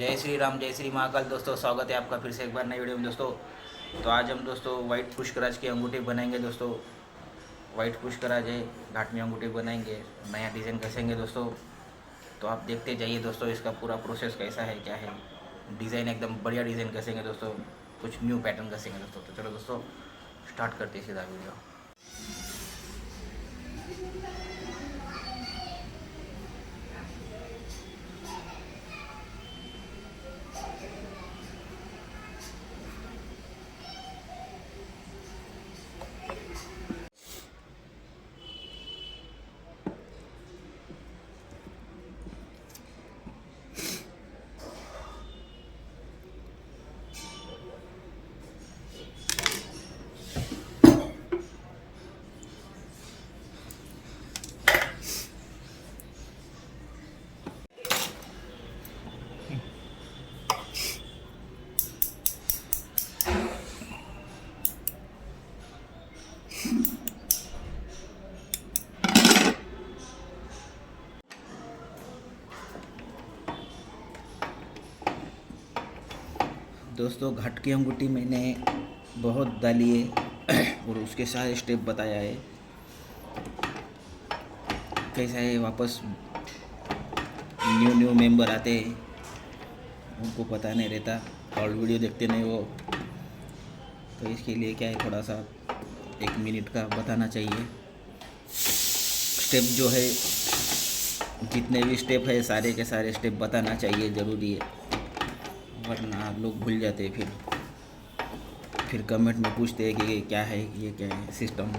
जय श्री राम, जय श्री महाकाल। दोस्तों स्वागत है आपका फिर से एक बार नई वीडियो में। दोस्तों तो आज हम दोस्तों वाइट पुष्कराज की अंगूठी बनाएंगे। दोस्तों वाइट पुष्कराज है, घाट में अंगूठी बनाएंगे, नया डिज़ाइन कसेंगे दोस्तों। तो आप देखते जाइए दोस्तों, इसका पूरा प्रोसेस कैसा है, क्या है। डिज़ाइन एकदम बढ़िया डिज़ाइन कसेंगे दोस्तों, कुछ न्यू पैटर्न कसेंगे दोस्तों। तो चलो दोस्तों स्टार्ट करते हैं सीधा वीडियो। दोस्तों घाट की अंगूठी मैंने बहुत डाली है और उसके सारे स्टेप बताया है, कैसा है। वापस न्यू मेंबर आते हैं, उनको पता नहीं रहता, और वीडियो देखते नहीं वो, तो इसके लिए क्या है, थोड़ा सा 1 मिनट का बताना चाहिए। स्टेप जो है, जितने भी स्टेप है सारे के सारे स्टेप बताना चाहिए, ज़रूरी है, वरना लोग भूल जाते हैं। फिर कमेंट में पूछते हैं कि ये क्या है, ये क्या है सिस्टम।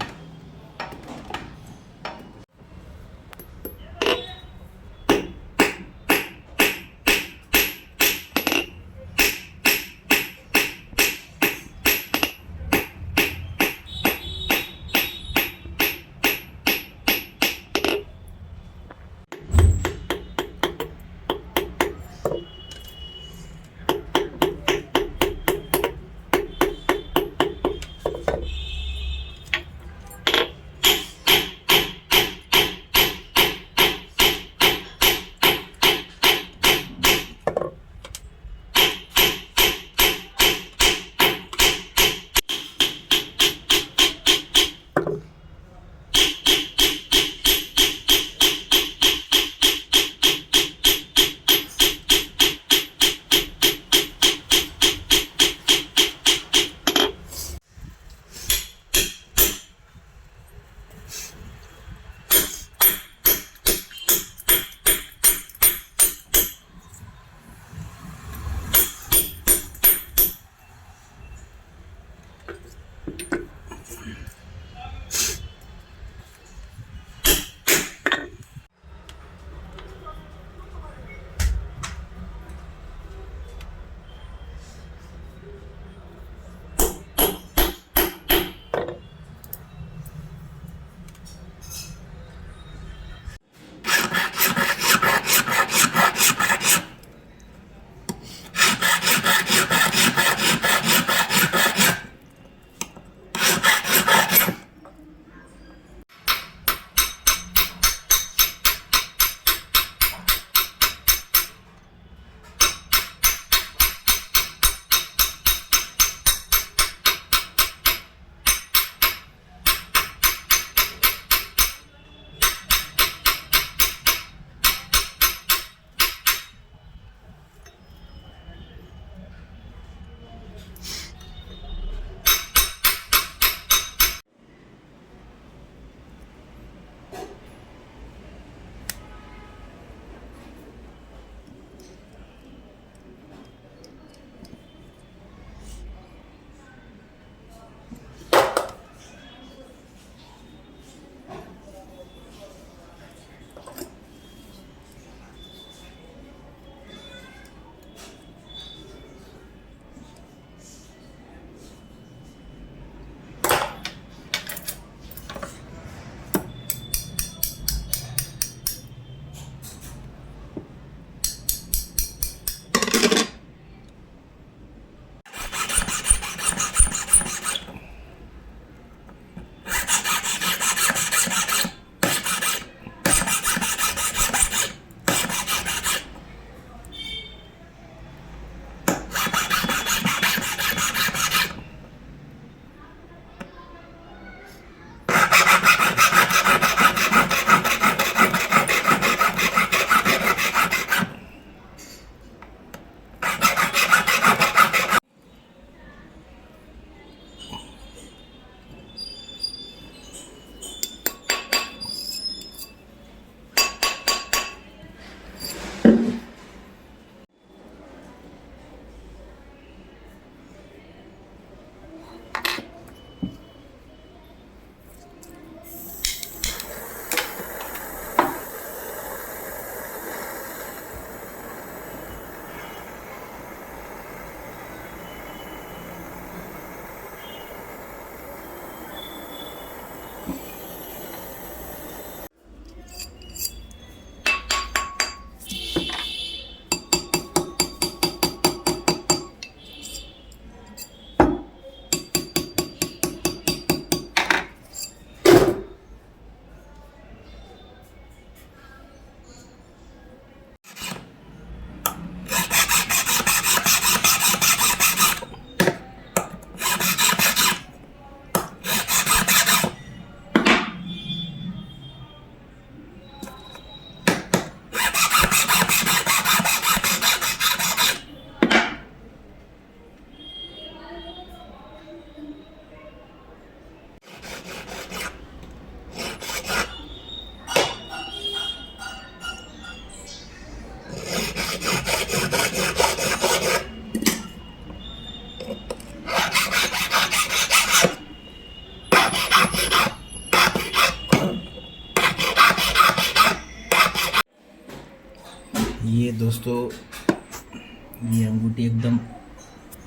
दोस्तों ये अंगूठी एकदम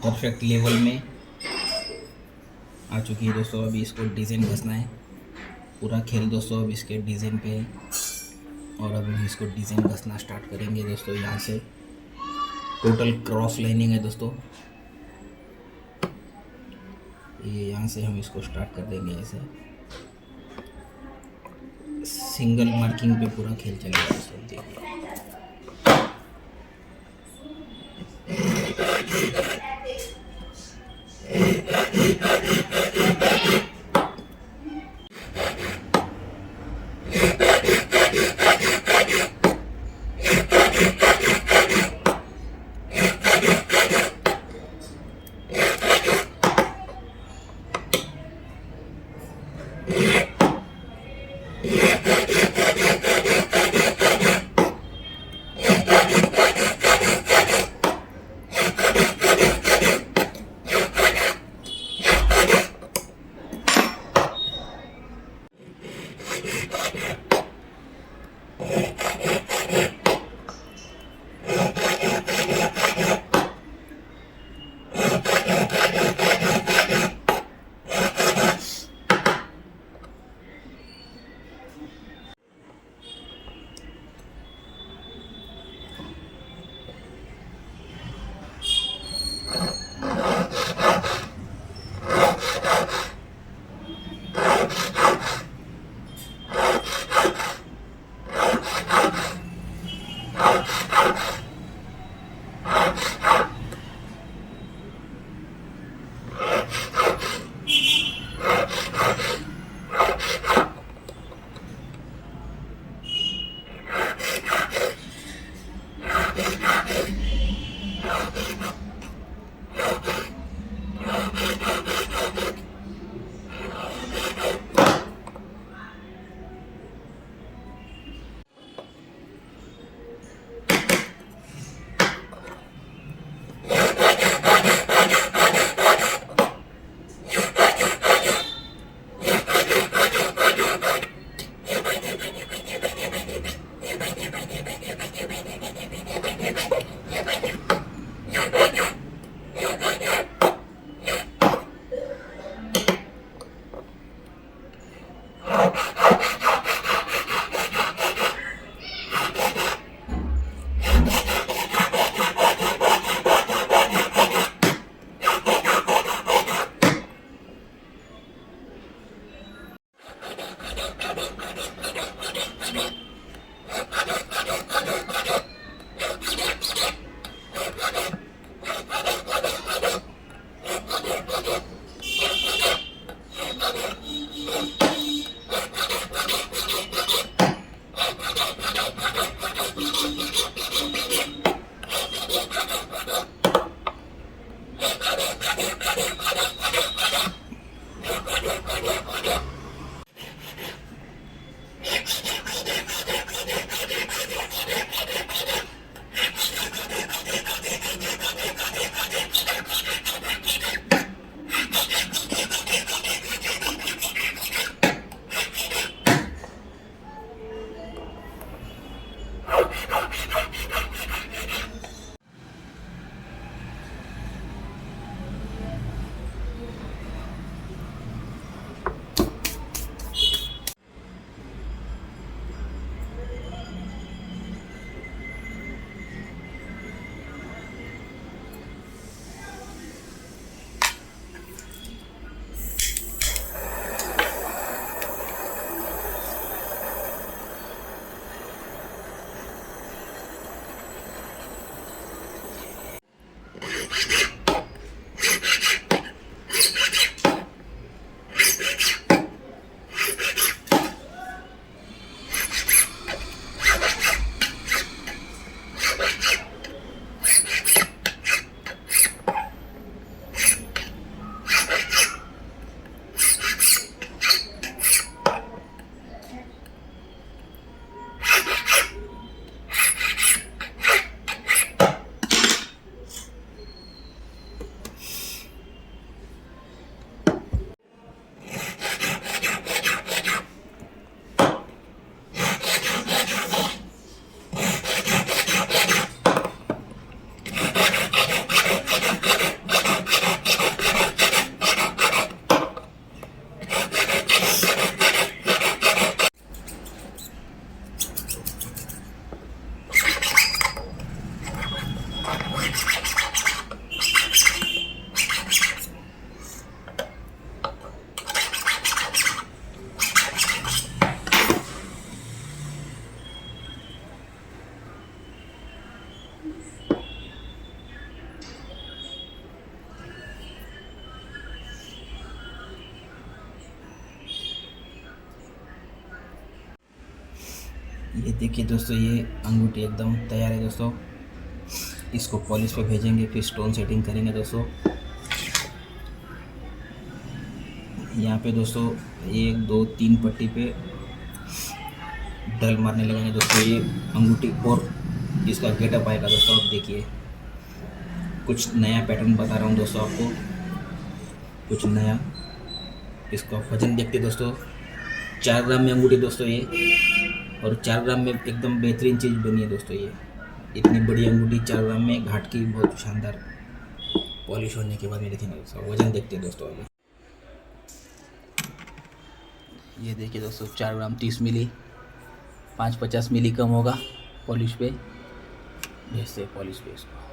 परफेक्ट लेवल में आ चुकी है दोस्तों। अभी इसको डिज़ाइन घसना है। पूरा खेल दोस्तों अब इसके डिज़ाइन पे है और अब हम इसको डिज़ाइन घसना स्टार्ट करेंगे दोस्तों। यहाँ से टोटल क्रॉस लाइनिंग है दोस्तों। ये यहाँ से हम इसको स्टार्ट कर देंगे। ऐसे सिंगल मार्किंग पे पूरा खेल चलेगा दोस्तों। देखिए ये देखिए दोस्तों, ये अंगूठी एकदम तैयार है दोस्तों। इसको पॉलिश पे भेजेंगे, फिर स्टोन सेटिंग करेंगे दोस्तों। यहाँ पे दोस्तों 1 2 3 पट्टी पे डल मारने लगेंगे दोस्तों। ये अंगूठी और इसका गेटअप आएगा दोस्तों। आप देखिए, कुछ नया पैटर्न बता रहा हूँ दोस्तों आपको, कुछ नया। इसका वजन देखते दोस्तों, 4 ग्राम में अंगूठी दोस्तों ये, और 4 ग्राम में एकदम बेहतरीन चीज़ बनी है दोस्तों। ये इतनी बड़ी अंगूठी 4 ग्राम में, घाट की, बहुत शानदार पॉलिश होने के बाद में देखेंगे दोस्तों। वजन देखते हैं दोस्तों अभी। ये देखिए दोस्तों, 4 ग्राम 30 मिली, 5-50 मिली कम होगा। पॉलिश पे भेजते, पॉलिश पे इसको।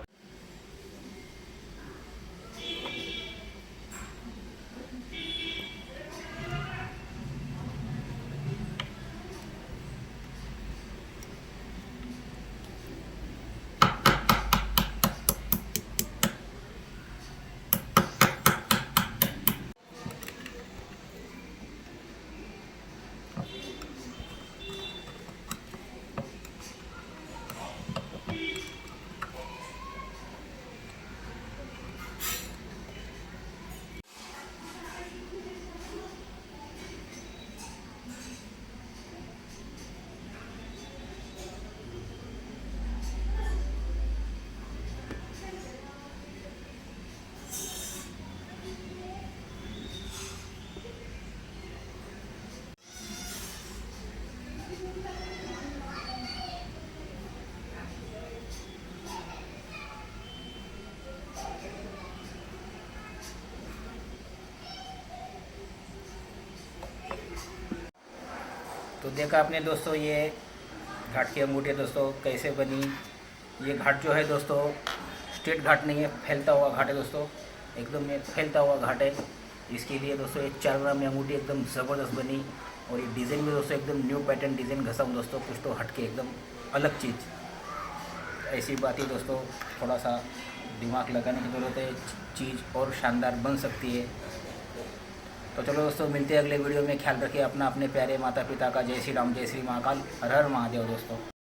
तो देखा आपने दोस्तों, ये घाट की अंगूठी दोस्तों कैसे बनी। ये घाट जो है दोस्तों, स्ट्रेट घाट नहीं है, फैलता हुआ घाट है दोस्तों। एकदम ये फैलता हुआ घाट है। इसके लिए दोस्तों ये 4 ग्राम में अंगूठी एकदम ज़बरदस्त बनी। और ये डिज़ाइन में दोस्तों एकदम न्यू पैटर्न डिज़ाइन घसा हूँ दोस्तों, कुछ तो हट के एकदम अलग चीज़। ऐसी बात ही दोस्तों, थोड़ा सा दिमाग लगाने की ज़रूरत है, चीज़ और शानदार बन सकती है। तो चलो दोस्तों, मिलते हैं अगले वीडियो में। ख्याल रखिए अपना, अपने प्यारे माता पिता का। जय श्री राम, जय श्री महाकाल, हर हर महादेव दोस्तों।